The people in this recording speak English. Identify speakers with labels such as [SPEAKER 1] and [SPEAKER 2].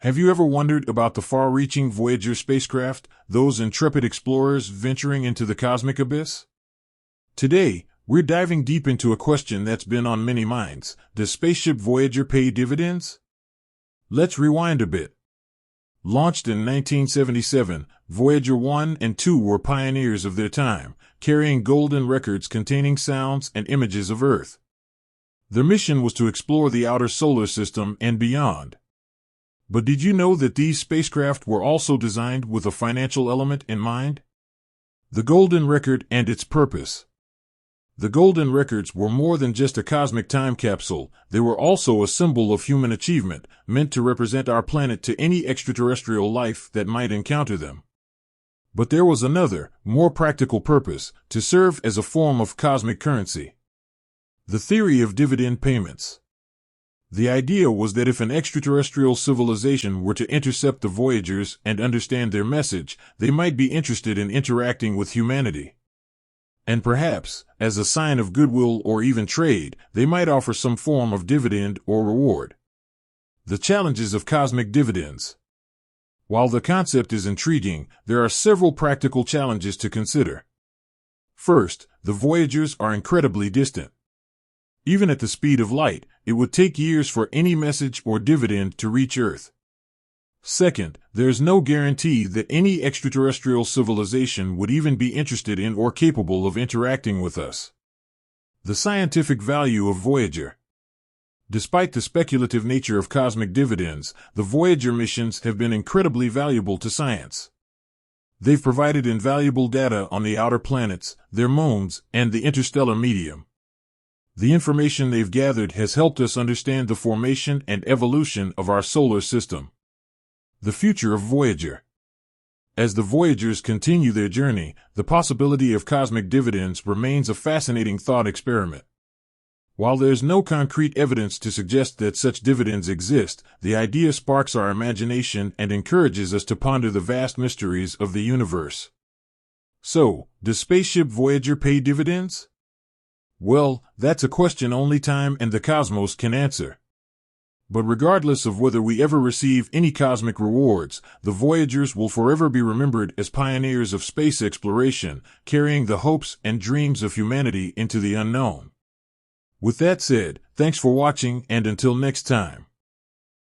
[SPEAKER 1] Have you ever wondered about the far-reaching Voyager spacecraft, those intrepid explorers venturing into the cosmic abyss? Today, we're diving deep into a question that's been on many minds. Does spaceship Voyager pay dividends? Let's rewind a bit. Launched in 1977, Voyager 1 and 2 were pioneers of their time, carrying golden records containing sounds and images of Earth. Their mission was to explore the outer solar system and beyond. But did you know that these spacecraft were also designed with a financial element in mind? The Golden Record and its purpose. The Golden Records were more than just a cosmic time capsule. They were also a symbol of human achievement, meant to represent our planet to any extraterrestrial life that might encounter them. But there was another, more practical purpose, to serve as a form of cosmic currency. The theory of dividend payments. The idea was that if an extraterrestrial civilization were to intercept the Voyagers and understand their message, they might be interested in interacting with humanity. And perhaps, as a sign of goodwill or even trade, they might offer some form of dividend or reward. The challenges of cosmic dividends. While the concept is intriguing, there are several practical challenges to consider. First, the Voyagers are incredibly distant. Even at the speed of light, it would take years for any message or dividend to reach Earth. Second, there is no guarantee that any extraterrestrial civilization would even be interested in or capable of interacting with us. The scientific value of Voyager. Despite the speculative nature of cosmic dividends, the Voyager missions have been incredibly valuable to science. They've provided invaluable data on the outer planets, their moons, and the interstellar medium. The information they've gathered has helped us understand the formation and evolution of our solar system. The future of Voyager. As the Voyagers continue their journey, the possibility of cosmic dividends remains a fascinating thought experiment. While there's no concrete evidence to suggest that such dividends exist, the idea sparks our imagination and encourages us to ponder the vast mysteries of the universe. So, does spaceship Voyager pay dividends? Well, that's a question only time and the cosmos can answer. But regardless of whether we ever receive any cosmic rewards, the Voyagers will forever be remembered as pioneers of space exploration, carrying the hopes and dreams of humanity into the unknown. With that said, thanks for watching, and until next time.